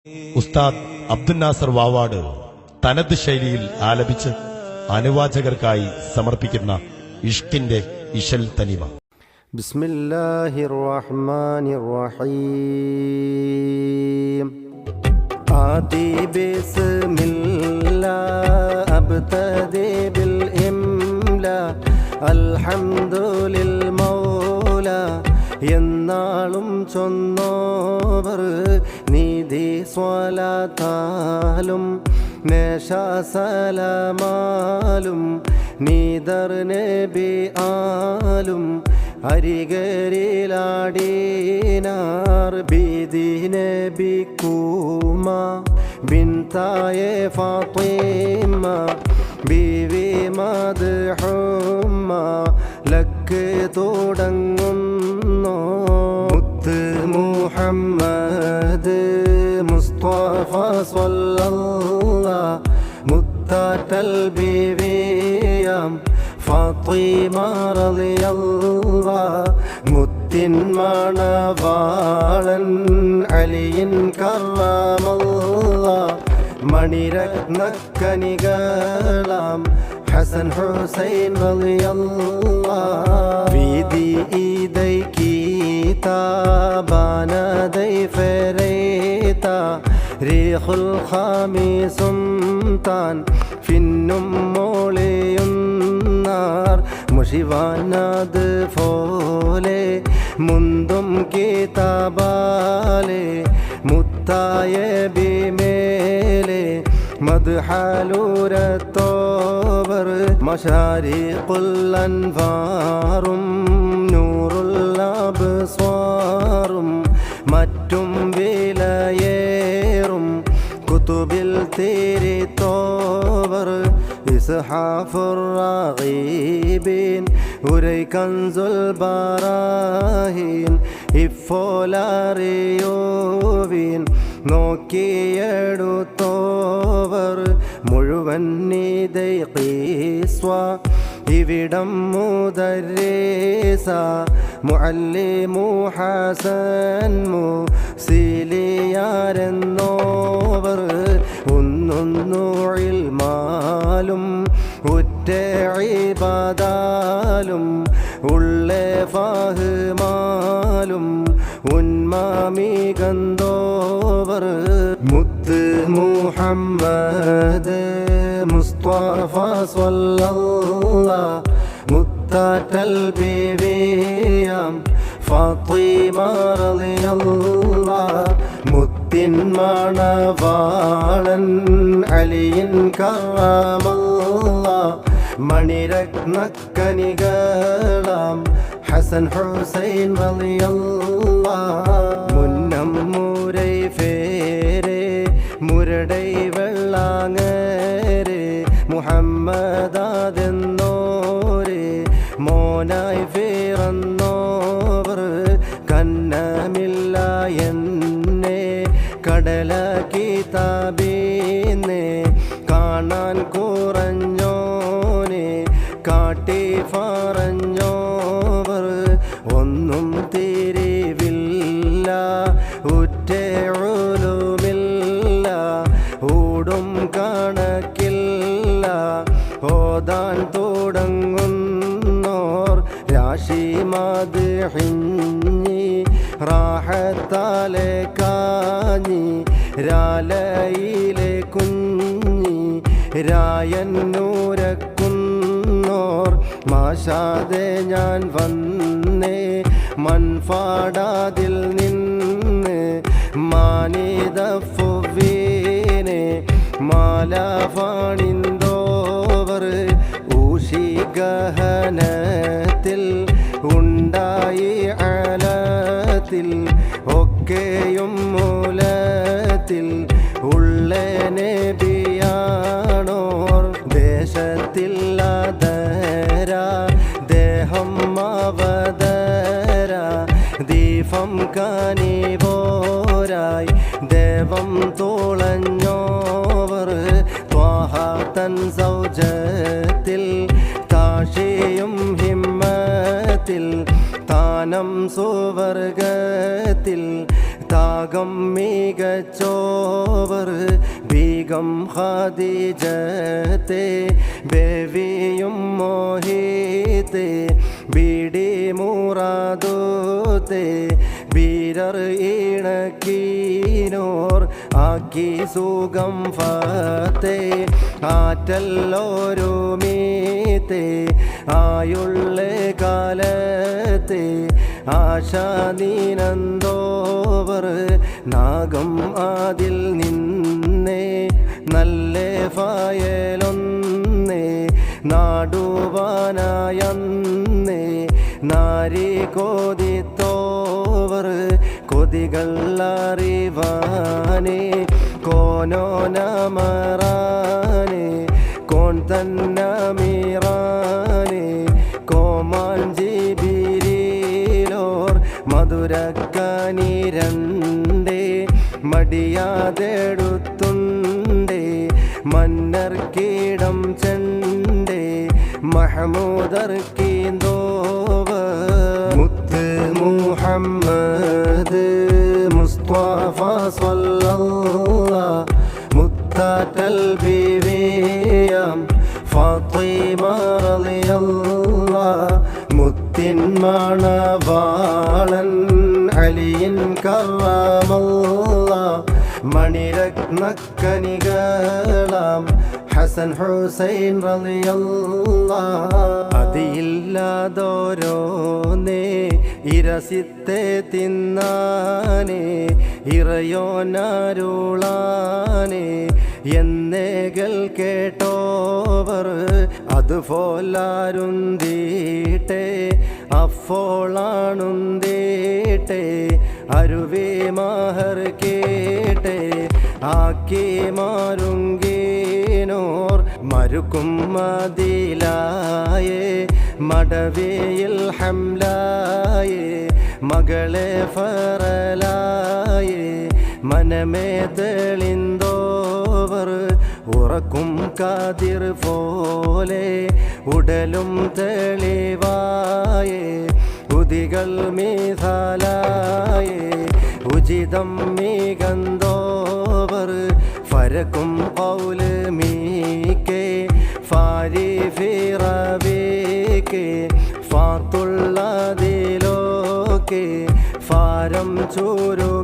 ഉസ്താദ് അബ്ദുൽ നാസർ വാവാട് തനത് ശൈലിയിൽ ആലപിച്ച് അനുവാചകർക്കായി സമർപ്പിക്കുന്ന ഇഷ്കിന്റെ ഇശൽ തനിമ. ബിസ്മില്ലാഹിർ റഹ്മാനിർ റഹീം. ആതി ബിസ്മില്ലാ അബ്തദി ബിൽ ഇംലാ അൽഹംദുലിൽ മൗല എന്നാളും ചൊന്നോവർ നീതി സ്വലാത്താലും നേശാസലമാലും നീദർ നബി ആലും അരികരിലാടീനാർ ബീദി നബി കൂമ ബിൻതായെ ഫാത്തിമ ബീവി മദ്ഹുമ്മ ലക്ക് തുടങ്ങുന്നു മുത്ത് മുഹമ്മദ് മുസ്തഫ സ്വല്ലല്ലാഹ് മുത്താറ്റൽ ബീവിയാം ഫാത്തിമ റളിയല്ലാഹ് മുത്തിൻ മണവാളൻ അലിയിൻ കറമല്ലാഹ് മണിരത്നക്കനികളാം ഹസൻ ഹുസൈൻ റളിയല്ലാഹ് വീതി ഈദൈ കീതാബാനദൈ ഫരൈത റീഖുൽ ഖാമിസും താൻ ഫിന്നും മോളിയുന്നാർ മുഷിവാനത് ഫോലെ മുന്തും കീതാബാലെ മുത്തായ ബിമേലെ മദ്ഹലൂരത്തോവർ മശാരിഖുൽ അൻവാറും നൂറുൽ അബ്സ്വാറും മറ്റും വിലയേറും കുതുബിൽ തിരിത്തോവർ ഇസ്ഹാഫുർ റാഗീബീൻ ഉരൈ കൻസുൽ ബറാഹീൻ ഇഫോലറിയോവീൻ നോക്കിയെടുത്തോവർ മുഴുവൻ നീതൈ ഖീസ്വ ഇവിടം മുദരീസ മുഅല്ലിമു ഹസൻ മുസീലിയാരെന്നോവർ ഒന്നൊന്നു ഇൽമാലും ഉറ്റ ഇബാദാലും ഉള്ളേ ഫഹ്മാലും ഉന്മാമികന്തോവർ മുത്ത് മുഹമ്മദ് മുസ്തഫ സ്വല്ലല്ലാഹ് മുത്താറ്റൽ ബീവിയാം ഫാത്തിമ റളിയല്ലാഹ് മുത്തിൻ മണവാളൻ അലിയിൻ കറമല്ലാഹ് മണിരത്നക്കനികളാം ഹസൻ ഹുസൈൻ റളിയല്ലാഹ് മുന്നം മുരൈ ഫേരെ മുരടൈ വെള്ളാങ്ങരെ മുഹമ്മദാതെന്നോരെ മോനായി ഫിറന്നോവർ കന്നമില്ല എന്നെ കടല കിതാബീന്നെ കാണാൻ കുറഞ്ഞോനെ കാട്ടി പറഞ്ഞോവർ ഒന്നും തിരിവില്ല ഉറ്റ ഉലുമില്ല ഊടും കണക്കില്ല ഓതാൻ തുടങ്ങുന്നോർ രാശി മദ്ഹിഞ്ഞി റാഹത്താലെ കാഞ്ഞി രാലയിലെ കുഞ്ഞി രായന്നൂരക്കുന്നോർ മാഷാതെ ഞാൻ വന്നേ മൺഫാടാതിൽ നിന്ന് മാനിത ഫുവീനെ മാല ഫാണിന്തോവർ ഊഷി ഗഹനത്തിൽ ഉണ്ടായി അലത്തിൽ ഒക്കെയും മൂലത്തിൽ ഉള്ള നബിയാണോർ ദേശത്തില്ലാതര ദേഹം അവതര ദീപം കാനിപോരായി ദേവം തോളഞ്ഞോവർ ത്വാഹതൻ സൗജത്തിൽ താഷിയും ഹിമ്മത്തിൽ താനം സുവർഗത്തിൽ താകം മികച്ചോവർ ബീഗം ഖദീജത്തെ ബേവിയും മോഹിത്തെ ബീഡി മുറാദോത്തെ ബീരർ ഇണക്കീനോർ ആക്കി സുഖം ഫത്തെ ആറ്റല്ലോരുമീത്തെ ആയുള്ള കാലത്തെ ആശാദീനന്തോവർ നാഗം അതിൽ നിന്നേ നല്ല ഫയലൊന്നേ നാടുവാനായന്നേ നാരി കോതിത്തോവർ കൊതികൾ അറിവാനേ കോനോനമറാനേ കോൺ തന്നമീറാനേ കോമാഞ്ചി ബിരിലോർ മധുരക്കനി രണ്ടേ മടിയാതെടുത്തുണ്ടേ മന്നർക്കീടം ചെണ്ടേ മഹമൂദർക്കീന്തോവ മുത്ത് മുഹമ്മദ് മുസ്തഫ സ്വല്ലല്ലാഹ് മുത്താറ്റൽ ബീവിയാം ഫാത്തിമ റളിയല്ലാഹ് മുത്തിൻ മണവാളൻ അലിയിൻ കറമല്ലാഹ് മണിരത്നക്കനികളാം ഹസൻ ഹുസൈൻ റളിയല്ലാഹ് അതിയില്ലാതോരോന്നേ ഇരസിത്തെ തിന്നാനേ ഇറയോനാരുളാനേ എന്നേകൾ കേട്ടോവർ അതുപോലാരുന്തീട്ടെ അഫോളാണുന്തീട്ടെ അരുവേ മാഹർ കേട്ടെ ആക്കി മാറുങ്കീനോർ മരുക്കും മതിലായേ മടവേയിൽ ഹംലായേ മകളെ ഫറലായേ മനമേ തെളിന്തോവർ ഉറക്കും കാതിർ പോലെ ഉടലും തെളിവായേ ഉദികൾ മീസാലായേ ഉചിതം മീകന്തോവർ ഫരക്കും കൗല് മീക്കെ ഫാരി ഫിറവേക്കെ ഫാത്തുള്ളതിലോക്കെ ഫാരം ചുരുക്കീനോർ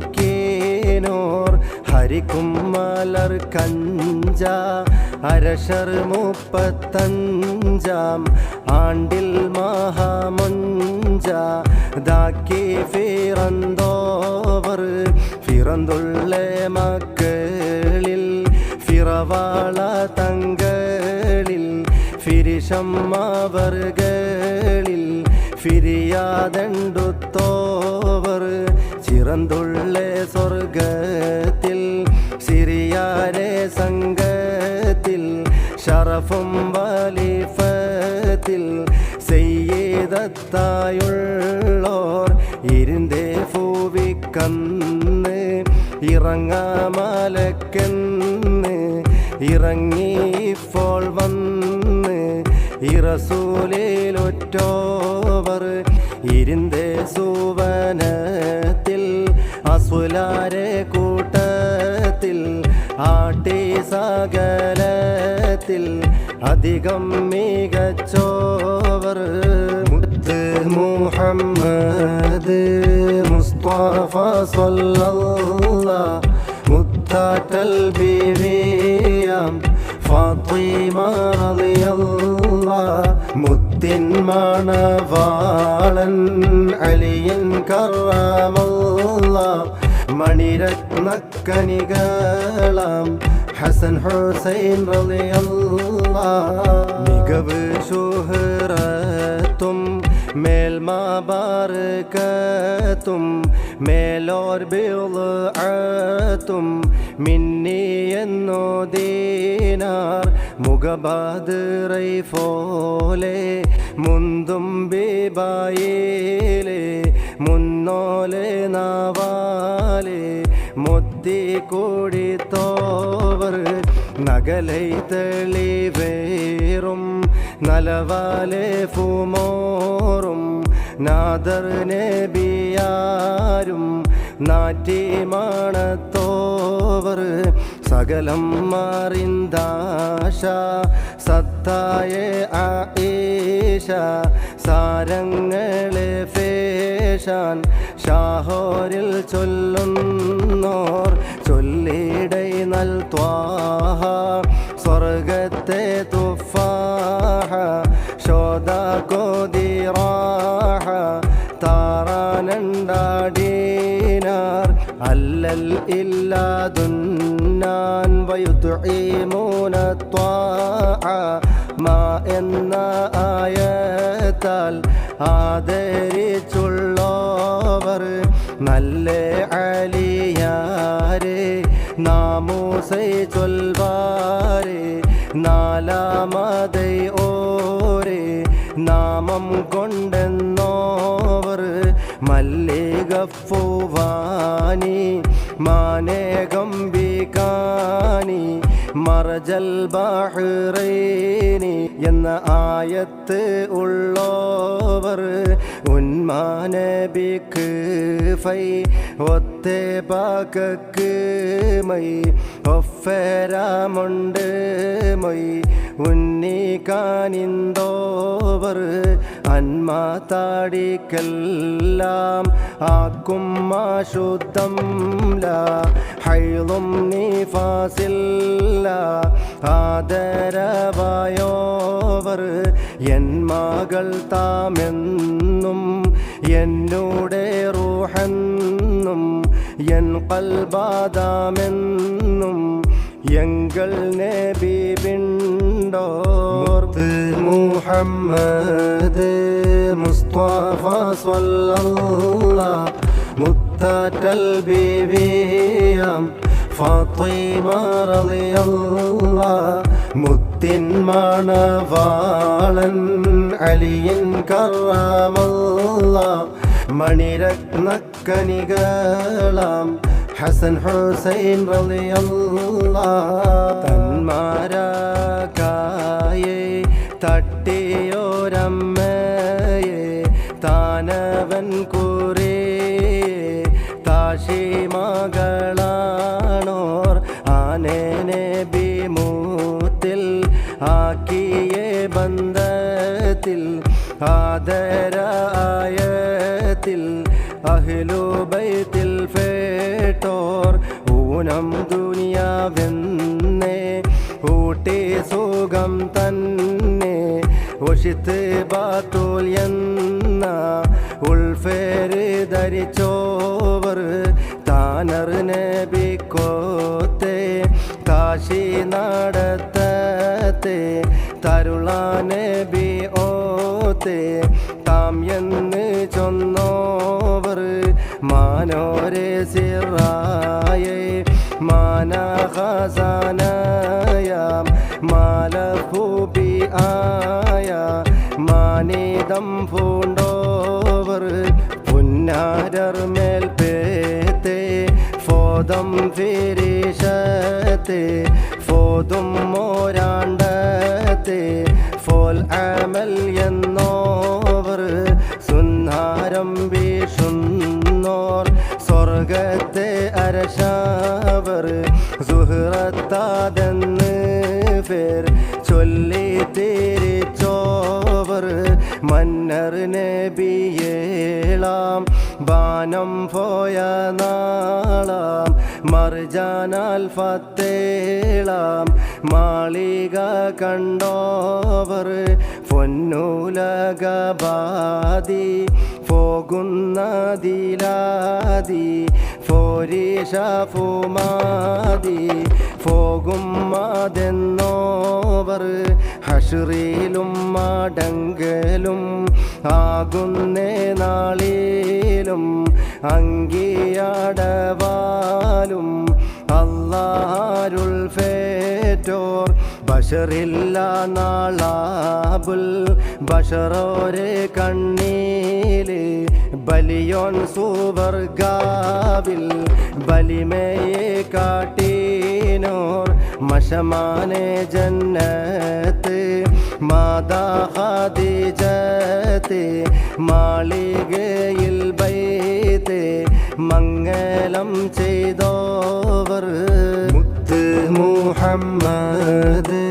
ഹരിക്കും മലർ കഞ്ച അരശർ 35 ആണ്ടിൽ മഹാമഞ്ച ദാക്കി ഫിറന്തോവർ ഫിറന്തുള്ള മക്കളിൽ ഫിറവാള തങ്കളിൽ ഫിരിശം അവർകളിൽ ഫിരിയാദണ്ടുത്തോവർ ചിറന്തുള്ള സ്വർഗത്തിൽ സിറിയാരെ സംഘത്തിൽ ഷറഫും വലിഫത്തിൽ സെയ്യദത്തായുള്ളോർ ഇരുന്തേ ഭൂവിക്കന്ന് ഇറങ്ങാമലക്കെന്ന് ഇറങ്ങി ഇപ്പോൾ വന്ന് ഇറസൂലിലൊറ്റോവർ ഇരുന്തേ സുവനത്തിൽ അസുലാരെ കൂട്ടത്തിൽ ആട്ടി സകലത്തിൽ അധികം മികച്ചോവർ മുത്ത് മുഹമ്മദ് മുസ്തഫ സ്വല്ലല്ലാഹ് മുത്താറ്റൽ ബീവിയാം ഫാത്തിമ റളിയല്ലാഹ് മുത്തിൻ മണവാളൻ അലിയൻ കറമല്ലാഹ് മണിരത്നക്കനികളാം ഹസൻ ഹുസൈൻ റളിയല്ലാഹ് മികവ് ശുഹ്റത്തും മേൽമാബർക്കത്തും മേലോർ ബിൾഅത്തും മിന്നിയെന്നോ ദീനാർ മുഖബാദറൈ പോലെ മുന്തും ബിബായേലെ മുന്നോലെ നാവാലെ മുത്തി കൂടിത്തോവർ നഗലൈ തെളിവേറും നലവാലെ ഫുമോറും നാദർ നബിയാരും നാറ്റിമാണത്തോവർ സകലം മാറിന്താശ സത്തായ ആയിഷ സാരങ്ങളെ ഫേഷാൻ ഷാഹോരിൽ ചൊല്ലുന്നോർ ചൊല്ലിടൈ നൽ ത്വാഹ സ്വർഗത്തെ തുഫാഹ ശോധ കോതിറാഹ താറാനണ്ടാടീനാർ അല്ലൽ ഇല്ലാതുന്നാൻ വയുത്ഈമൂന ത്വാഅ മാ എന്ന ആയത്താൽ ആദരിച്ചുള്ളവർ നല്ല അലിയാരെ നാമൂസൈ ചൊൽവാരെ നാലാമതൈ ഓരേ നാമം കൊണ്ടെന്നോവർ മല്ലികപ്പൂവാനി മാനേകംബികാനി മർജൽ ബഹ്റൈനി എന്ന ആയത്ത് ഉള്ളോവർ ഉന്മാനബിക്ക് ഫൈ ഒത്തേ പാകക്ക് മൈ ഒഫരാമുണ്ട് മൈ ഉന്നിക്കാനിന്തോവർ അന്മ താടിക്കെല്ലാം ആക്കും ശുദ്ധം ലാ ഹൈളും നിഫാസില്ല ആദരവായോവർ എൻ മകൾ താമെന്നും എന്നൂടെ റൂഹെന്നും എൻ കൽബാദാമെന്നും എങ്കൾ നബി ബിണ്ടോർ മുഹമ്മദ് മുസ്തഫ സ്വല്ലല്ലാഹ് മുത്തൽ ബീവിയാം ഫാത്തിമ റളിയല്ലാഹ് മുത്തിൻ മണവാളൻ അലിയൻ കറമല്ലാഹ് മണിരത്നക്കനികളാം ഹസൻ ഹുസൈൻ റളിയല്ലാഹ് തന്മാരാകായെ തട്ടിയോരമ്മയെ താനവൻ കുരേ താശി മകളാണോർ ആനേനെ ബിമൂത്തിൽ ആക്കിയെ ബന്ധത്തിൽ ആദരായത്തിൽ അഹ്ലു ബൈത്തിൽ ഫേട്ടോർ ഊനം ദുനിയാവെന്നേ ഊട്ടി സുഖം തന്നെ ഒഷിത്ത് ബാത്തുൽ എന്ന ഉൾഫേര് ധരിച്ചോവർ താനർ നബിക്കോത്തെ കാശി നടത്തത്തെ തരുളാനബി ഓത്തെ താം എന്ന് ചൊന്നോവർ മാനോരെ സിറായേ മാനഖസാനയാം മാലഭൂപി ആയ മാനിതം പൂണ്ടോവർ പുന്നാരർ മേൽ പേത്തെ ഫോദം ഫിരിഷത്തെ ഫോദും മോരാണ്ടത്തെ ഫോൽ അമൽ എന്നോവർ സുന്നാരം വീഷുന്നോർ സ്വർഗത്തെ അരശാവർ സുഹൃത്താതെന്ന് പേർ ചൊല്ലി തിരിച്ചോവർ മന്നർ നബിയേളാം ബാനം പോയ നാളാം മർജാനാൽ ഫത്തേളാം മാളിക കണ്ടോവർ പൊന്നുലകബാദി പോകുന്നതിലാതി ഫോരിഷഫുമാതി പോകും മാതെന്നോവർ ഹഷ്റിലും മടങ്കലും ആകുന്നേ നാളിലും അങ്കിയടവാലും അല്ലാരുൾ ഫേറ്റോർ ബഷറില്ല നാളാബുൽ ബഷറോരെ കണ്ണീല് ബലിയോൻ സുവർഗാവിൽ ബലിമയെ കാട്ടീനോർ മഷമാനെ ജന്നത്ത് മാതാ ഖദീജത്തെ മാളികയിൽ ബൈത്തെ മംഗലം ചെയ്തോവർ മുത്ത് മുഹമ്മദ്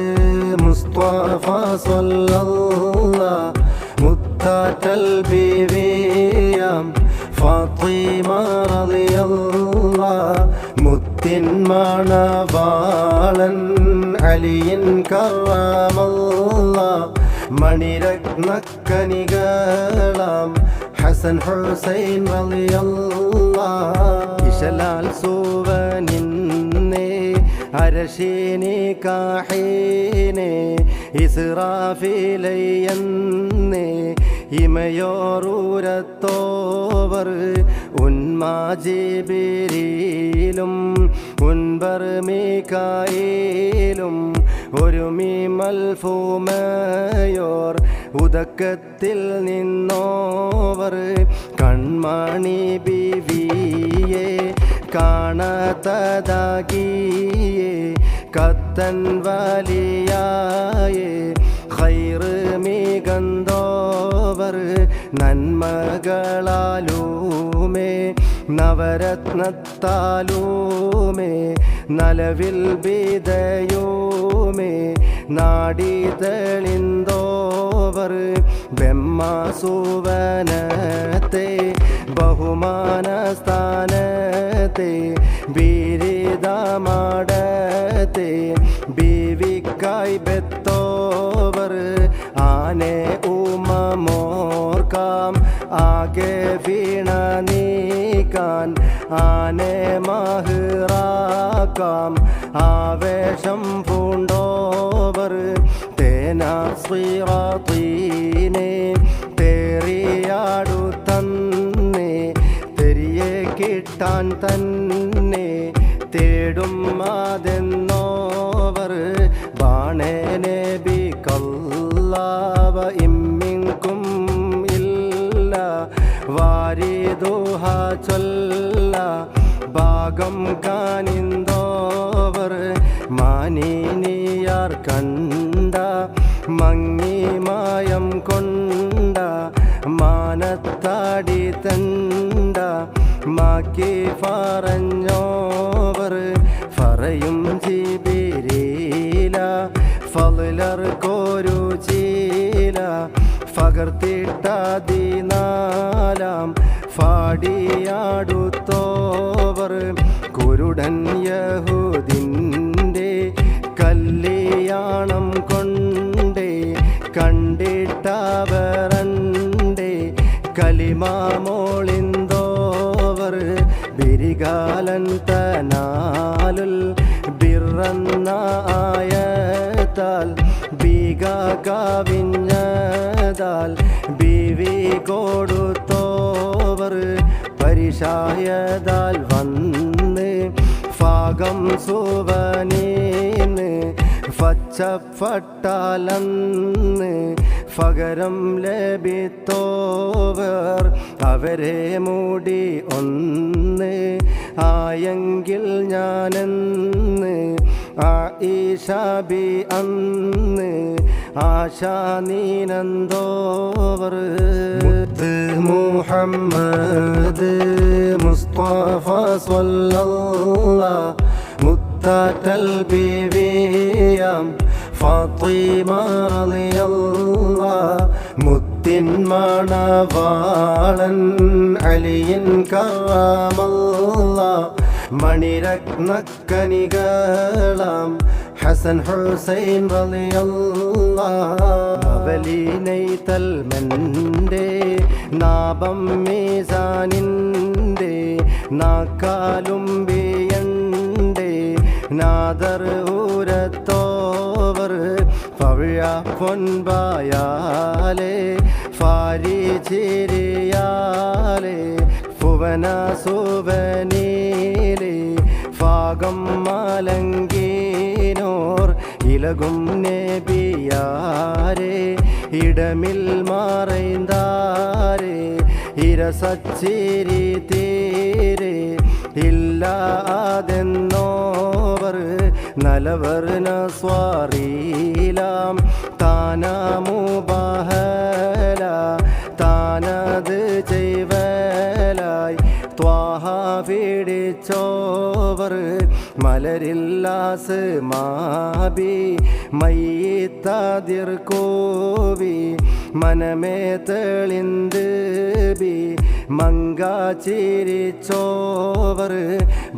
മുസ്തഫ സ്വല്ലല്ലാഹ് മുത്താറ്റൽ ബീവിയാം ഫാത്തിമ റളിയല്ലാഹ് മുത്തിൻ മണവാളൻ അലിയിൻ കറമല്ലാഹ് മണിരത്നക്കനികളാം ഹസൻ ഹുസൈൻ റളിയല്ലാഹ് ഇശലാൽ സുവനിന്നേ അരശീനി കാഹീനെ ഇസ്രാഫീലയ്യെന്നേ ഇമയോറൂരത്തോവർ ഉന്മാജിബിരിയിലും ഉൻബർ മീകായിലും ഒരുമി മൽഫൂമയോർ ഉദക്കത്തിൽ നിന്നോവർ കൺമണി ബിവിയെ കാണാത്തതാകിയേ കത്തൻ വലിയായേ ഖൈറ് മികന്തോവർ നന്മകളാലൂമേ നവരത്നത്താലൂമേ നലവിൽ ബിദയൂമേ നാടി തെളിന്തോവർ ബ്രഹ്മസുവനത്തെ ബഹുമാനസ്ഥാനത്തെ ബിരിദമാടത്തെ ബീവിക്കായി ബെത്തോവർ ആനെ ഉമമോർക്കാം ആകെ വീണ നീക്കാൻ ആനെ മഹിറാക്കാം ആവേശം പൂണ്ടോവർ തേനാ സ്വീറീനെ തേറിയാടു തന്നെ തെരിയെ കിട്ടാൻ തന്നെ തേടും അതെന്നോവർ ബാണേനെ ബി കല്ലാവ ഇമ്മിങ്കും ഇല്ല വാരിദുഹ ചൊല്ല ഭാഗം കാനിന്തോവർ മാനിനിയാർ കണ്ട മങ്ങി മായം കൊണ്ട മാനത്താടി തണ്ട മാക്കി പറഞ്ഞോവർ പറയും ജിബിരീല ഫളലർക്കൊരു ചീല ഫകർത്തിട്ടതിനാലാം ഫാടിയാടുത്തോവർ കുരുടൻ യഹൂദിൻ്റെ കല്യാണം കൊണ്ടേ കണ്ടിട്ടവരണ്ടേ കലിമാമോളിന്തോവർ ബിരികാലൻ തനാലുൽ ബിറന്നായത്താൽ ബീഗ കവിഞ്ഞതാൽ ബീവി കൊടുത്തോവർ പരിശായതാൽ വന്ന് ഫാഗം സുവനീന്ന് ഫച്ചപ്പട്ടാലന്ന് പകരം ലഭിത്തോവർ അവരെ മൂടി ഒന്ന് ആയെങ്കിൽ ഞാനെന്ന് ആയിഷാബി അന്ന് ആശാ നീനന്തോവർ മുത്ത് മുഹമ്മദ് മുസ്തഫ സ്വല്ലല്ലാഹ് മുത്താറ്റൽ ബീവിയാം ഫാത്തിമ റളിയല്ലാഹ് മുത്തിൻ മണവാളൻ അലിയിൻ കറമല്ലാഹ് മണിരത്നക്കനികളാം ഹസൻ ഹുസൈൻ റളിയല്ലാഹ് അവലീനൈ തൽമന്റെ നാഭം മീസാനിൻ്റെ നാക്കാലും ബിയണ്ടേ നാദർ ഊരത്തോവർ പവിഴ പൊൻപായാലേ ഫാരി ചിരിയാലേ ഭുവന സുവനീലേ ഫാഗം മാലങ്കീനോർ ഇലകും നബിയാരേ ഇടമിൽ മറൈന്താരേ ഇരസച്ചിരി തീരെ ഇല്ലാതെന്നോവർ നലവർ നസ്വാറീലാം താനാമുബഹല താനത് ചെയ്വലായി ത്വാഹ പിടിച്ചോവർ മലരില്ലാസ് മാബി മയ്യിത്താതിർ കോവി മനമേ തെളിന്ത് ബി മങ്കാച്ചിരിച്ചോവർ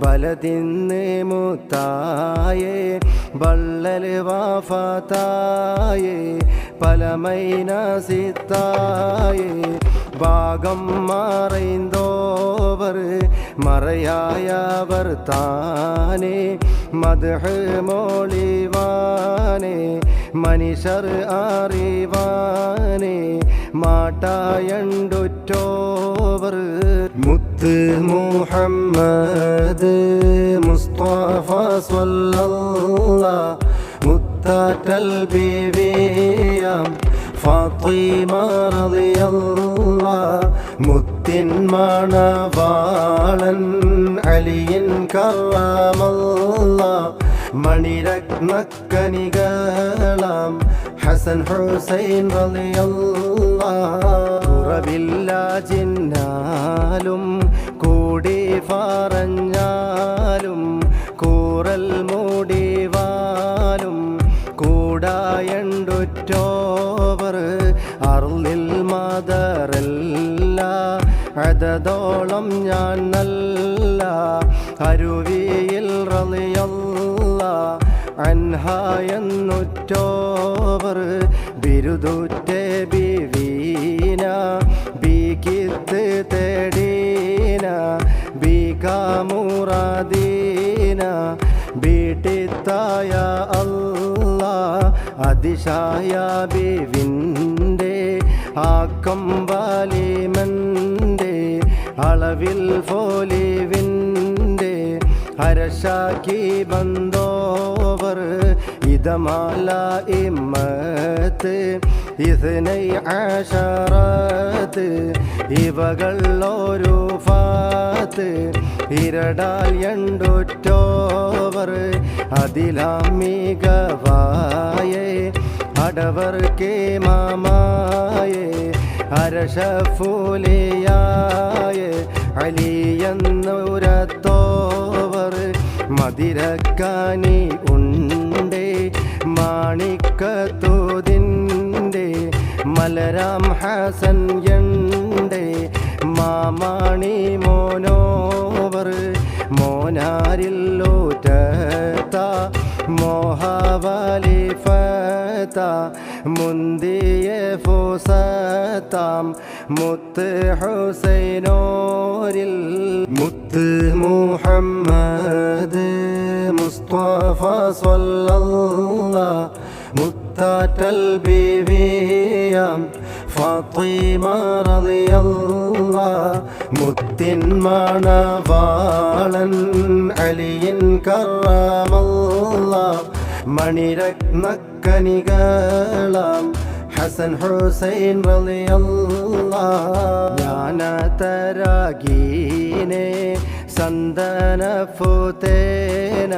ബലതിന്ന് മുത്തായേ ബള്ളൽ വാഫത്തായേ പലമൈന സിത്തായേ ഭാഗം മറൈന്തോവർ മറയായവർ താനേ മദ്ഹ് മോളിവാനേ മനുഷ്യർ അറിവാനേ മാട്ടായണ്ടുറ്റോവർ മുത്ത് മുഹമ്മദ് മുസ്തഫ സ്വല്ലല്ലാഹ് മുത്താറ്റൽ ബീവിയാം ഫാത്തിമ റളിയല്ലാഹ് മുത്തിൻ മണവാളൻ അലിയിൻ കറമല്ലാഹ് മണിരത്നക്കനികളാം ഹസൻ ഹുസൈൻ റളിയല്ലാഹ് കുറവില്ല ജിന്നാലും കൂടി പറഞ്ഞാലും കൂറൽ മൂടിവാലും കൂടായണ്ടുറ്റോവർ അർളിൽ മദറല്ല അതതോളം ഞാൻ നല്ല അരുവിയിൽ റളിയല്ലാഹ് അൻഹ എന്നുറ്റോവർ ബിരുദുറ്റേ ബിവീന ബികിത്ത് തേടീന ബികാമുറാദീന ബീട്ടിത്തായ അല്ലാഹ് അതിശായ ബിവിൻ്റെ ആക്കം വാലിമൻ്റെ അളവിൽ ഫോലിവിൻ്റെ അരശാക്കി ബന്തോവർ ഇതമാല ഇമ്മത്ത് ഇസ്നൈ അശറത്ത് ഇവകൾ ഒരു ഫാത്ത് ഇരടാൽ എണ്ടുറ്റോവർ അതിലാമികവായേ അടവർ കേ മാമായേ അരശഫൂലിയായേ അലിയെന്നുരത്തോവർ മതിരക്കാനി ഉണ്ടേ മാണിക്കത്തൂതിൻ്റെ മലരാം ഹസൻ എണ്ടേ മാമാണി മോനോവർ മോനാരില്ലോറ്റ മോഹവാലിഫത്ത മുന്തിയ ഫുസത്താം മുത്ത് ഹുസൈനോരിൽ മുത്ത് മുഹമ്മദ് മുസ്തഫ സ്വല്ലല്ലാഹ് മുത്താറ്റൽ ബീവിയാം ഫാത്തിമ റളിയല്ലാഹ് മുത്തിൻ മണവാളൻ അലിയിൻ കറമല്ലാഹ് മണിരത്നക്കനികളാം ഹസൻ ഹുസൈൻ റളിയല്ലാഹ് ജ്ഞാനതരഗീനെ സന്ദനഫുതേന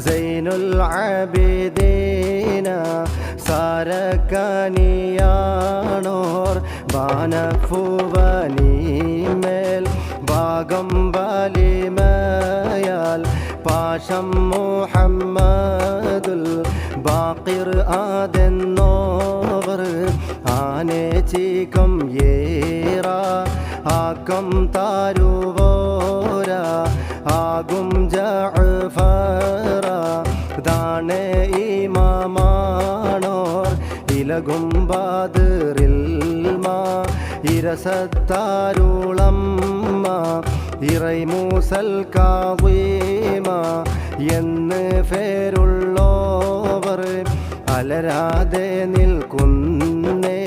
സൈനുൽ ആബിദീന സാരകനിയാണോർ ബാനഫുവനിമേൽ ഭാഗം വലിമയാൽ പാശം മുഹമ്മദുൽ ബാഖിർ ആദെന്നോവർ ആനെ ചീക്കം ഏറ ആക്കം താരുവോര ആകും ജഅഫറ ദാണേ ഇമാമാണോർ ഇലകും ബാദിറിൽമ ഇരസത്താരുളമ്മ ഇറൈമൂസൽ കാവീമ എന്ന് പേരുള്ളോവർ അലരാതെ നിൽക്കുന്നേ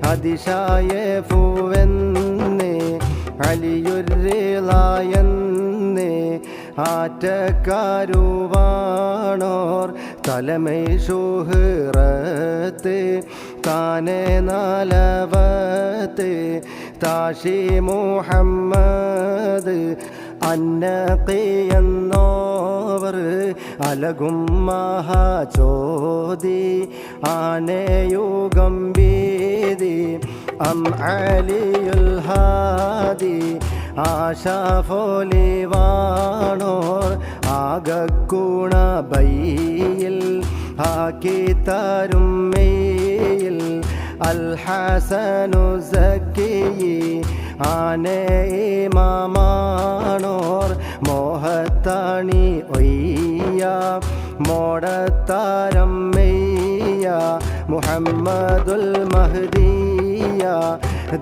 അതിശായ പൂവെന്നേ അലിയുരിളായെന്നേ ആറ്റക്കാരുവാണോർ തലമൈ ഷുഹ്റത്ത് താനെ നാലവത്ത് താഷി മുഹമ്മദ് അന്നഖിയെന്നോവർ അലകും മഹാചോദി ആനയുഗം വീതി അം അലിയുൽ ഹാദി ആശാഫോലിവാണോർ ആകക്കുണ ബൈയിൽ ആക്കി തരും മെയ്യിൽ അൽ ഹസനു സക്കി ആനെ ഇമാമാണോർ മോഹത്താണി ഒയ്യ മോടത്താരം മെയ്യ മുഹമ്മദുൽ മഹ്ദിയ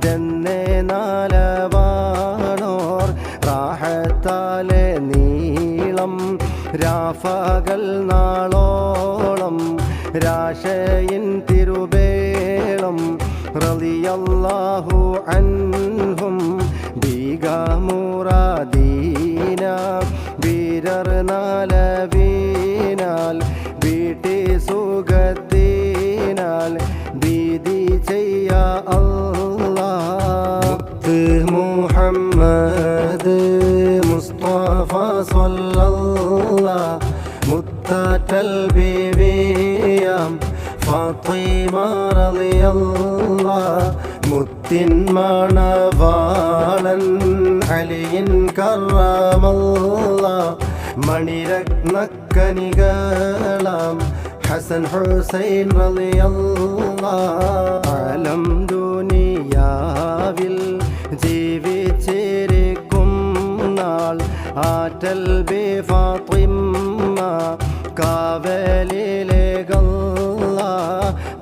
ദന്നെ നാലവാണോർ റാഹത്താലെ നീളം രാഫകൾ നാളോളം രാശയിൻ തിരുബേളം റളിയല്ലാഹു അൻഹും ബീഗമുറാദീന വീരർ നാലവീനാൽ വീട്ടി സുഖത്തിനാൽ ഭീതി ചെയ്യ അല്ലാഹ് മുഹമ്മദ് മുസ്തഫ സ്വല്ലല്ലാഹ് മുത്തൽ ബീവിയാം ഫാത്തിമ റളിയല്ലാഹ് മുത്തിൻ മണവാളൻ അലിയിൻ കറമല്ലാഹ് മണിരത്നക്കനികളാം ഹസൻ ഹുസൈൻ റളിയല്ലാഹ് അലം ദുനിയാവിൽ ജീവിച്ചിരിക്കും നാൾ ആറ്റൽ ബി ഫാത്തിമ കാവലിലെ ഗല്ല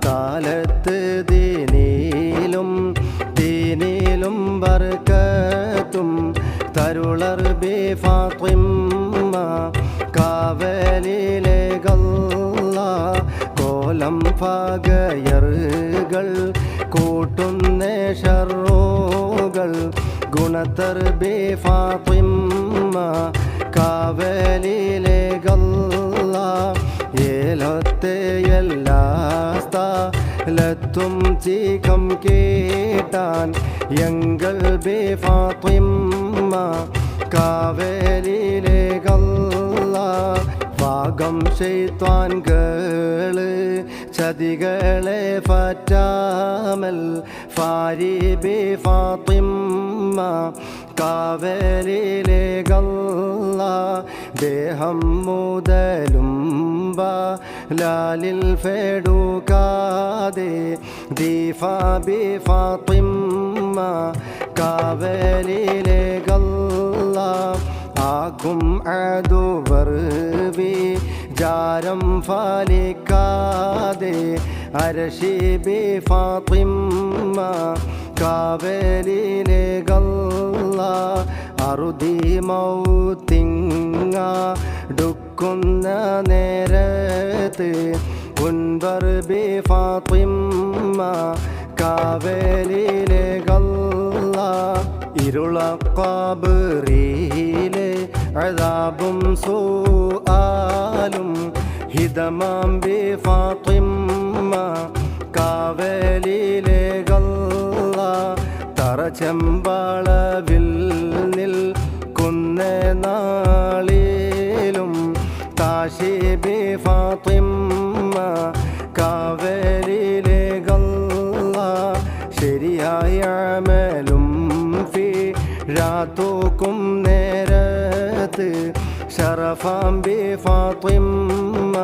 കാലത്ത് ദീനിലും ബർക്കത്തും തരുളർ ബി ഫാത്തിമ കാവലിലെ ഗല്ല കോലം പകയറുകൾ കൂട്ടുന്ന ഷർറുകൾ ഗുണത്തർ ബി ഫാത്തിമ കാവലിലെ ഗല്ല ഏലത്തെ എല്ലാ സ്ഥലത്തും ചീകം കേട്ടാൻ എങ്കൾ ബി ഫാത്തിമ കാവലിലെ ഗല്ല ഭാഗം ശൈത്വാൻകള് ചതികളെ ഫറ്റാമൽ ഫാരി ബി ഫാത്തിമ കാവലിലെ ഗല്ല ദേഹം മുതലും ലാലിൽ ഫെടുക്കാതെ ദീഫ ബി ഫാത്തിമ കാവലിലെ ഗല്ല ആക്കും അദുവർ ജാരം ഫാലിക്കാതെ അരശി ബി ഫാത്തിമ കാവലിലെ ഗല്ല അറുതി മൗത്തിങ്ങ ഡുക്കുന്ന നേരത്ത് ഉൻവർ ബി ഫാത്തിമ കാവലിലെ ഗല്ല ഇരുള ഖബറിലെ അദാബും സുആലും ഹിദമാം ബി ഫാത്തിമ കാവലിലെ ഗല്ല തറചെമ്പളവിൽ നിൽക്കുന്ന നാളിലും താശി ബി ഫാത്തിമ കാവലിലെ ഗല്ല ശരിയായ അമലും ഫിരാത്തുക്കും നേരത്ത് ശറഫാം ബി ഫാത്തിമ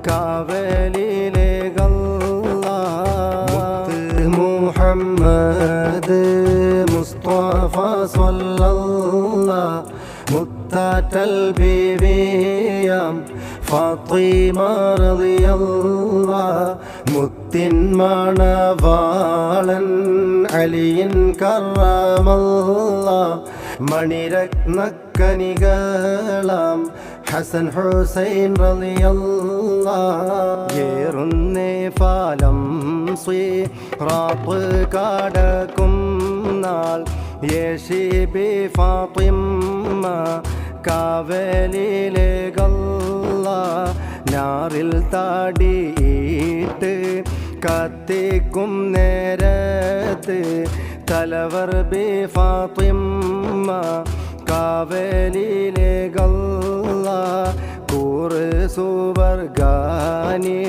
കാവലിലെ ഗല്ല മുഹമ്മദ് മുസ്തഫ സ്വല്ലല്ലാഹ് മുത്തൽ ബീവിയാം ഫാത്തിമ റളിയല്ലാഹ് മുത്തിൻ മണവാളൻ അലിയിൻ കറമല്ലാഹ് മണിരത്നക്കനികളാം ഹസൻ ഹുസൈൻ റളിയല്ലാഹ് ഏറുന്നേ ഫാലം സിറാത്ത് കടക്കും നാൾ യേശി ബി ഫാത്തിമ കാവലിലെ ഗല്ല നാറിൽ താടിയിട്ട് കത്തിക്കും നേരത്ത് തലവർ ബി ഫാത്തിമ കാവലിലെ ഗല്ല കൂറ് സുവർഗാനി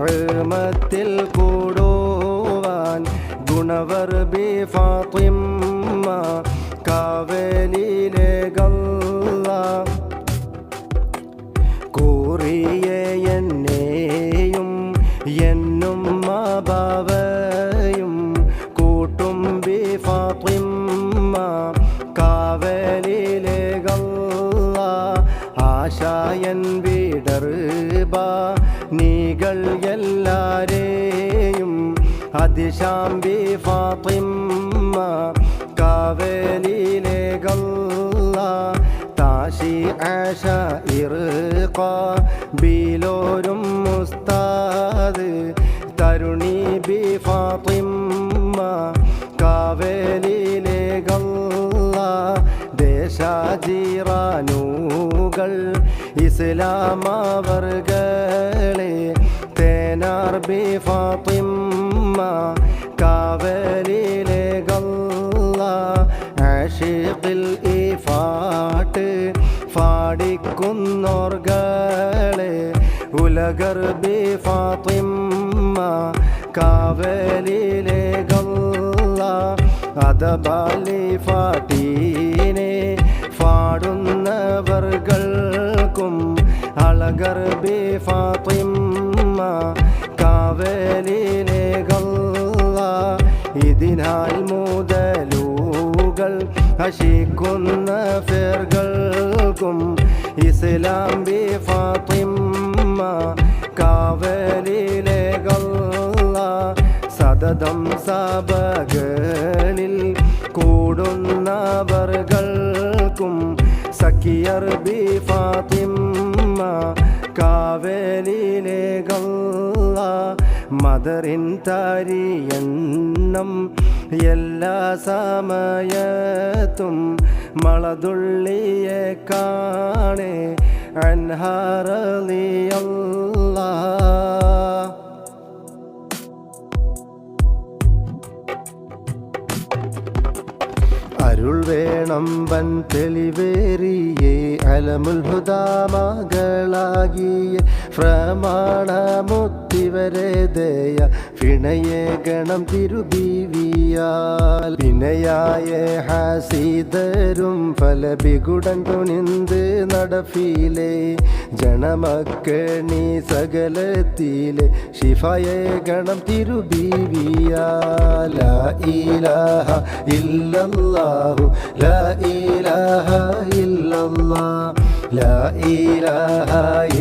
ഉമ്മത്തിൽ കൂടുവാൻ ഗുണവർ ബി ഫാത്തിമ കാവലിലെ ഗല്ല കൂറിയ എന്നെയും എന്നും ബാവയും കൂട്ടും ബി ഫാത്തിമ്മ കാവലിലെ ഗല്ല ആശായൻ വിടർബ നീകൾ എല്ലാരെയും അതിശാംബി ഫാത്തിമ്മ കാവലിലെ ഗല്ല താശി ആശ ഇർഖ ബിലോരും മുസ്താദ് തരുണി ബി ഫാത്തിമ്മ കാവലിലെ ഗല്ല ദേശാജിറാനൂകൾ ഇസ്ലാമവർകളെ തേനാർ ബി ഫാത്തിമ്മ കാവലിലെ ഗല്ല ആശിഖിൽ ഈ പാട്ട് പാടിക്കുന്നോർകളെ ഉലഗർ ബി ഫാത്തിമ്മ കാവലിലെ ഗല്ല അതബാലി ഫാട്ടീനെ പാടുന്നവർകൾക്കും അളഗർ ബി ഫാത്തിമ്മ കാവലിലെ ഗല്ല ഇതിനാൽ മുതലുകൾ ഹശിക്കുന്ന ഫിർകൾക്കും ഇസ്ലാം ബി ഫാത്തിമ്മ കാവലിലെ ഗല്ല സതതം സഭകളിൽ കൂടുന്നവർകൾക്കും സഖിയർ ബി ഫാത്തിമ്മ കാവലിലെ ഗല്ല മദറിൻ താരിയെണ്ണം എല്ലാ സമയത്തും മളതുള്ളിയെ കാണേ അൻഹാറളിയല്ലാ അരുൾ വേണം വൻ തെളിവേറിയേ അലമുൽ ഹുദാമകളാകിയ പ്രമാണമുത്തിവരെ ദയ വിനയെ ഗണം തിരുബീവിയാൽ വിനയായ ഹാസിദരും ഫലബിഗുടൻ തുണിന്ത് നടഫീലേ ജനമക്കണി സകലത്തിലെ ശിഫയെ ഗണം തിരുബീവിയാൽ ലാ ഇലാഹ ഇല്ലല്ലാഹു ലാ ഇലാഹ ഇല്ലല്ലാഹ് ലാ ഇലാഹ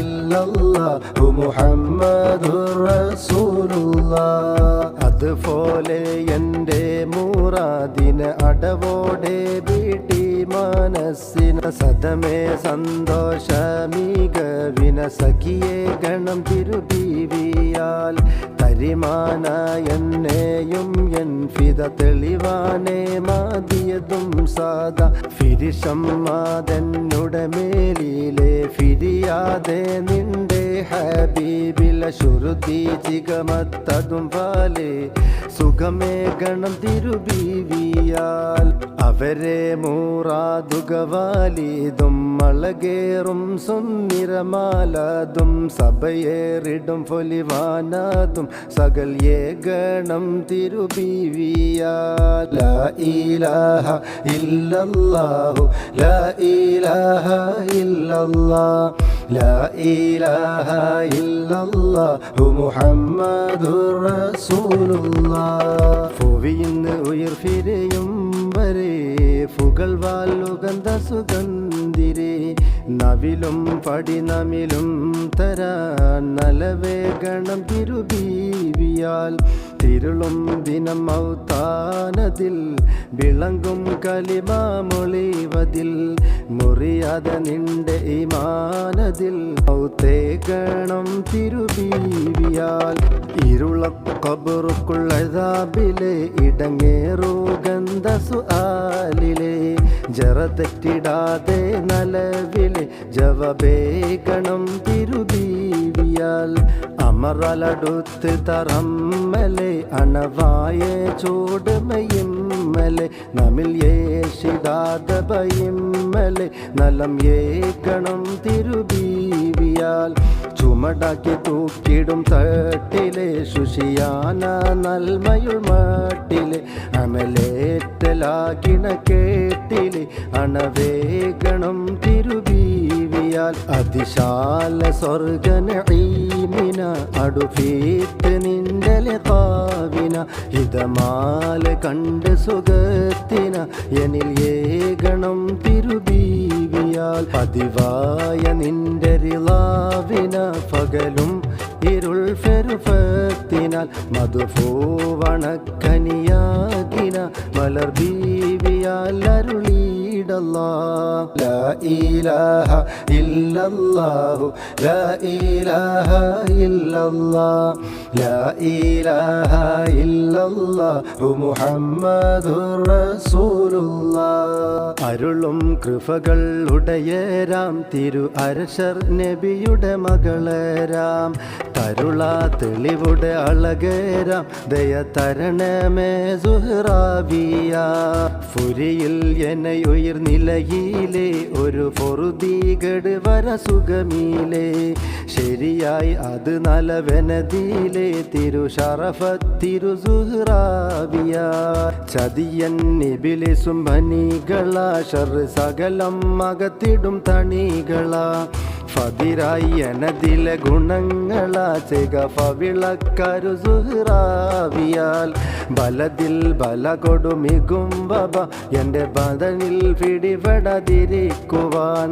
ഇല്ലല്ലാഹു മുഹമ്മദുർ റസൂലുള്ളാഹ് അതുപോലെ എൻ്റെ മുറാദിന് അടവോടെ വീട്ടി മനസ്സിന സദമേ സന്തോഷമികവിന സഖിയെ ഗണം തിരുബീവിയാൽ തരിമാന എന്നെയും എൻ ഫിദ തെളിവാനെ മാതിയതും സാദ ഫിരിഷം മാതെന്നുടെ മേലിലെ ഫിരിയാതെ നിന്റെ ഹബീബില ശുരുതി ചികമത്തതും പാലെ സുഖമേ ഗണം തിരുബീവിയാൽ അവരെ മൂറാദുഗവാലിതും മളകേറും സുന്നിരമാലതും സഭയേറിടും പൊലിവാനതും സകൽ ഏകണം തിരുബീവിയാൽ ലാ ഇലാഹ ഇല്ലല്ലാഹു ലാ ഇലാഹ ഇല്ലല്ലാഹ് ലാ ഇലാഹ ഇല്ലല്ലാഹു മുഹമ്മദുർ റസൂലുള്ളാഹ് ഭൂവിയിന്ന് ഉയർ ഫിരയും വരെ പുകൾവാൽ ഉഗന്ധ സുഗന്ധിരേ നവിലും പടിനമിലും തരാൻ നലവേ ഗണം തിരുബീവിയാൽ തിരുളും ദിനം ഔത്താനതിൽ വിളങ്ങും കലിമാമൊളിവതിൽ മുറിയാതെ നിന്റെ ഈമാനതിൽ ഔത്തേ ഗണം തിരുബീവിയാൽ ഇരുള ഖബറുക്കുള്ളതാബിലെ ഇടങ്ങേറു ഗന്ധ സുആലിലെ ജറ തെറ്റിടാതെ നലവിലെ ജവബേ ഗണം തിരുബീവിയാൽ അമറലടുത്ത് തറമ്മലെ അണവായ ചൂടുമയിമ്മലെ നമിൽ ഏഷിടാത ഭയിമ്മലെ നലം ഏകണം തിരുബീവിയാൽ ചുമടാക്കി തൂക്കിടും തട്ടിലെ ശുഷിയാന നൽമയുൾ മട്ടിലെ അമലേറ്റലാകിണ കേട്ടിലെ അണവേഗണം തിരുബീവിയാൽ അതിശാല സ്വർഗനഈമിന അടുഫീത്ത് നിന്റെ കാവിന ഹിതമാല കണ്ട് സുഖത്തിന എന്നിൽ ഏകണം തിരുബീവിയാൽ പതിവായ നിന്റെ റിളാവിന പകലും ഇരുൾ ഫെരുഫത്തിനാൽ മധുഫൂവണക്കനിയാകിന മലർ ബീവിയാൽ അരുളീടല്ലാ ലാ ഇലാഹ ഇല്ലല്ലാഹു ലാ ഇലാഹ ഇല്ലല്ലാഹ് ലാ ഇലാഹ ഇല്ലല്ലാഹു മുഹമ്മദുർ റസൂലുള്ളാഹ്. അരുളും കൃപകൾ ഉടയരാം തിരു അർശർ നബിയുടെ മകളരാം തരുള തെളിവുടെ അളകരാം ദയ തരണമേ സുഹ്റാവിയ ഫുരിയിൽ എന്നെ ഉയർനിലയിലെ ഒരു പൊറുതീകട് വര സുഖമീലേ ശരിയായി അത് നലവനതിയിലെ തിരു ഷറഫത്ത് തിരു സുഹ്റാവിയ ചതിയൻ ഇബ്ലിസും ബനികളാ ഷർ സകലം അകത്തിടും തണികളാ ഫതിരായി എനതിലെ ഗുണങ്ങളാ ചെക ഫവിളക്കരു സുഹ്റാവിയാൽ ബലതിൽ ബല കൊടുമികും ബബ എൻ്റെ ബദനിൽ പിടിപെടാതിരിക്കുവാൻ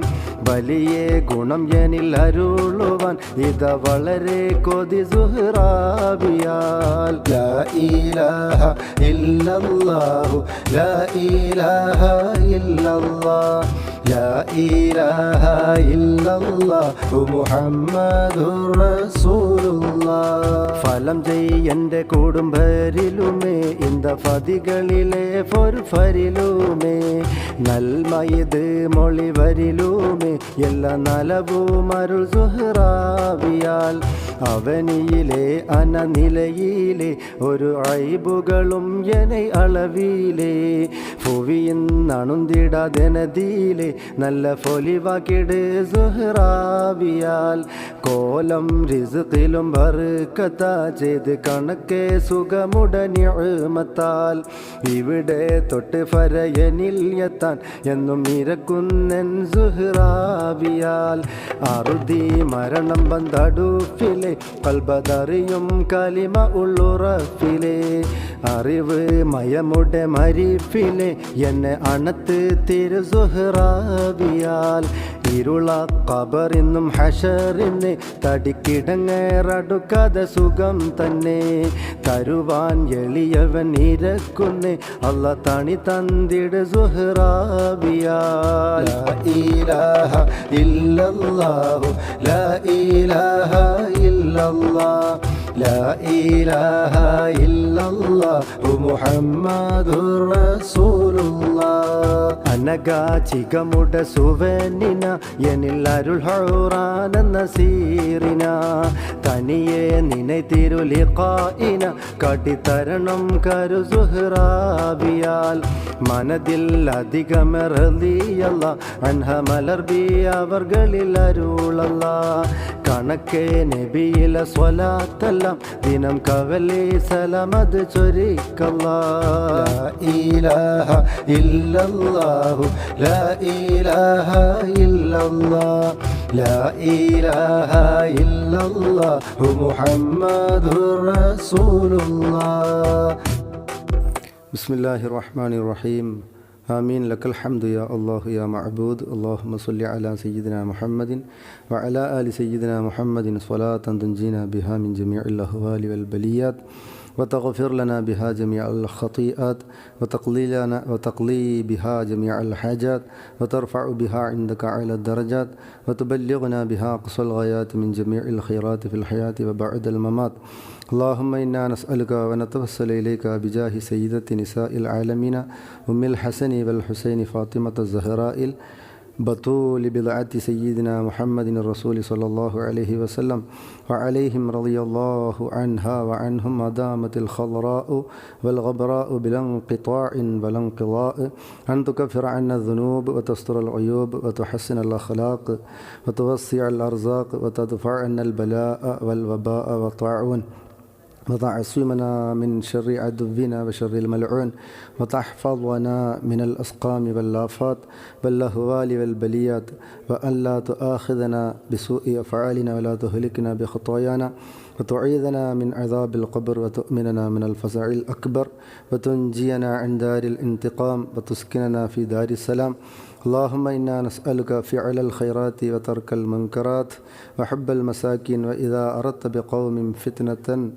വലിയ ഗുണം എന്നിൽ അരുളുവാൻ ഇത വളരെ കൊതി സുഹ്റാവിയാൽ ലാ ഇലാഹ ഇല്ലല്ലാഹു ലാ ഇലാഹ ഇല്ലല്ലാഹ് ലാ ഇലാഹ ഇല്ലല്ലാഹു മുഹമ്മദുർ റസൂലുള്ളാഹ്. ഫലം ചെയ്യൻ്റെ കൂടുംബരിലുമേ ഇന്ത ഫതികളിലെ ഫരിലുമേ നൽമയത് മൊഴിവരിലുമേ എല്ലാ നലവും അരുൾ സുഹ്റാവിയാൽ അവനിയിലെ അനനിലയിലെ ഒരു ഐബുകളും എന്നെ അളവിയിലെ ഭുവിയിന്നണുന്തിടാതെനതിയിലെ നല്ല ഫൊലിവാക്കിട് സുഹ്റാവിയാൽ കോലം റിസ്ഖിലും ബർക്കത്ത ചെയ്ത് കണക്കെ സുഖമുട നിഅമത്താൽ ഇവിടെ തൊട്ട് ഫരയനിൽ എത്താൻ എന്നും ഇരക്കുന്നൻ സുഹ്റാവിയാൽ അറുതി മരണം ബന്ധടുഫിലെ കൽബദറിയും കലിമ ഉള്ളുറഫിലെ അറിവ് മയമുടെ മരിഫിലെ എന്നെ അണത്ത് തിരു സുഹ്റാവിയാൽ ഇരുള ഖബറിന്നും ഹശറിന്ന് തടിക്കിടങ്ങേറടുക്കാതെ സുഖം തന്നെ തരുവാൻ എളിയവൻ ഇരക്കുന്നേ അല്ല തണി തന്നിട് സുഹ്റാവിയാൽ ലാ ഇലാഹ ഇല്ലല്ലാഹു ലാ ഇലാഹ ഇല്ലല്ലാഹ് ലാ ഇലാഹ ഇല്ലല്ലാഹു മുഹമ്മദുർ റസൂലുള്ളാഹ്. അനഗാചികമുട സുവനിന എന്നിൽ അരുൾ ഹൗറാനെന്ന സീറിന തനിയെ നിന്നെ തിരുലിഖായിന കാട്ടിത്തരണം കരു സുഹ്റാവിയാൽ മനതിൽ അധികമറലിയല്ല അൻഹ മലർബി അവർകളിൽ അരുളല്ല കണക്കെ നബിയില സ്വലാത്തെല്ലാം ദിനം കവലി സലമത് ചൊരിക്കല്ല ലാ ഇലാഹ ഇല്ലല്ലാഹു ലാ ഇലാഹ ഇല്ലല്ലാഹ് ലാ ഇലാഹ ഇല്ലല്ലാഹു മുഹമ്മദുർ റസൂലുള്ളാഹ്. ബിസ്മില്ലാഹിർ റഹ്മാനിർ റഹീം. ആമീൻ. ലക്കൽ ഹംദു യാ അല്ലാഹു യാ മഅബൂദ്. അല്ലാഹുമ്മ സ്വല്ലി അലാ സയ്യിദിനാ മുഹമ്മദിൻ വഅലാ ആലി സയ്യിദിനാ മുഹമ്മദിൻ സ്വലാത്തൻ തുൻജീനാ ബിഹാ മിൻ ജമീഇൽ അഹ്വാലി വൽ ബലിയാത്ത് وتغفر لنا بها جميع الخطيئات وتقضي بها جميع الحاجات وترفع بها عندك أعلى الدرجات وتبلغنا بها أقصى الغايات من جميع الخيرات في الحياة وبعد الممات. اللهم إنا نسألك ونتوسل إليك بجاه سيدة نساء العالمين أم الحسن والحسين فاطمة الزهراء بطول بضعة سيدنا محمد الرسول صلى الله عليه وسلم وعليهم رضي الله عنها وعنهم ما دامت الخضراء والغبراء بلا انقطاع ولا انقضاء، أن تكفر عنا الذنوب وتستر العيوب وتحسن الأخلاق وتوسع الأرزاق وتدفع عنا البلاء والوباء والطاعون وتعصمنا من شر عدونا وشر الملعون وتحفظنا من الأسقام والآفات والأهوال والبليات، وأن لا تؤاخذنا بسوء أفعالنا ولا تهلكنا بخطايانا، وتعيذنا من عذاب القبر وتؤمننا من الفزع الأكبر وتنجينا عن دار الانتقام وتسكننا في دار السلام. اللهم إنا نسألك فعل الخيرات وترك المنكرات وحب المساكين، وإذا أردت بقوم فتنة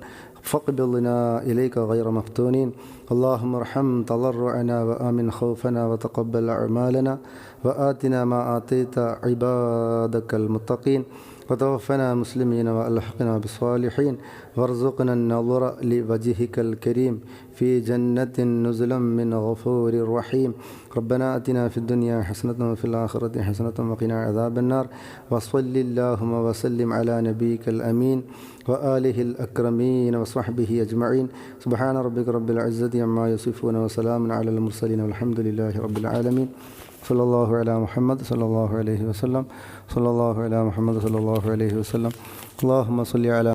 فاقبضنا إليك غير مفتونين. اللهم ارحم تضرعنا وآمن خوفنا وتقبل أعمالنا وآتنا ما آتيت عبادك المتقين، وتوفنا مسلمين وألحقنا بالصالحين، وارزقنا النظر لوجهك الكريم في جنة نزلا من غفور رحيم. ربنا آتنا في الدنيا حسنة وفي الآخرة حسنة وقنا عذاب النار. وصل اللهم وسلم على نبيك الأمين وآله الأكرمين وصحبه أجمعين. سبحان ربك رب العزة عما يصفون وسلام على المرسلين والحمد لله رب العالمين. صلى الله على محمد صلى الله عليه وسلم. صلى الله على محمد صلى الله عليه وسلم. اللهم صل على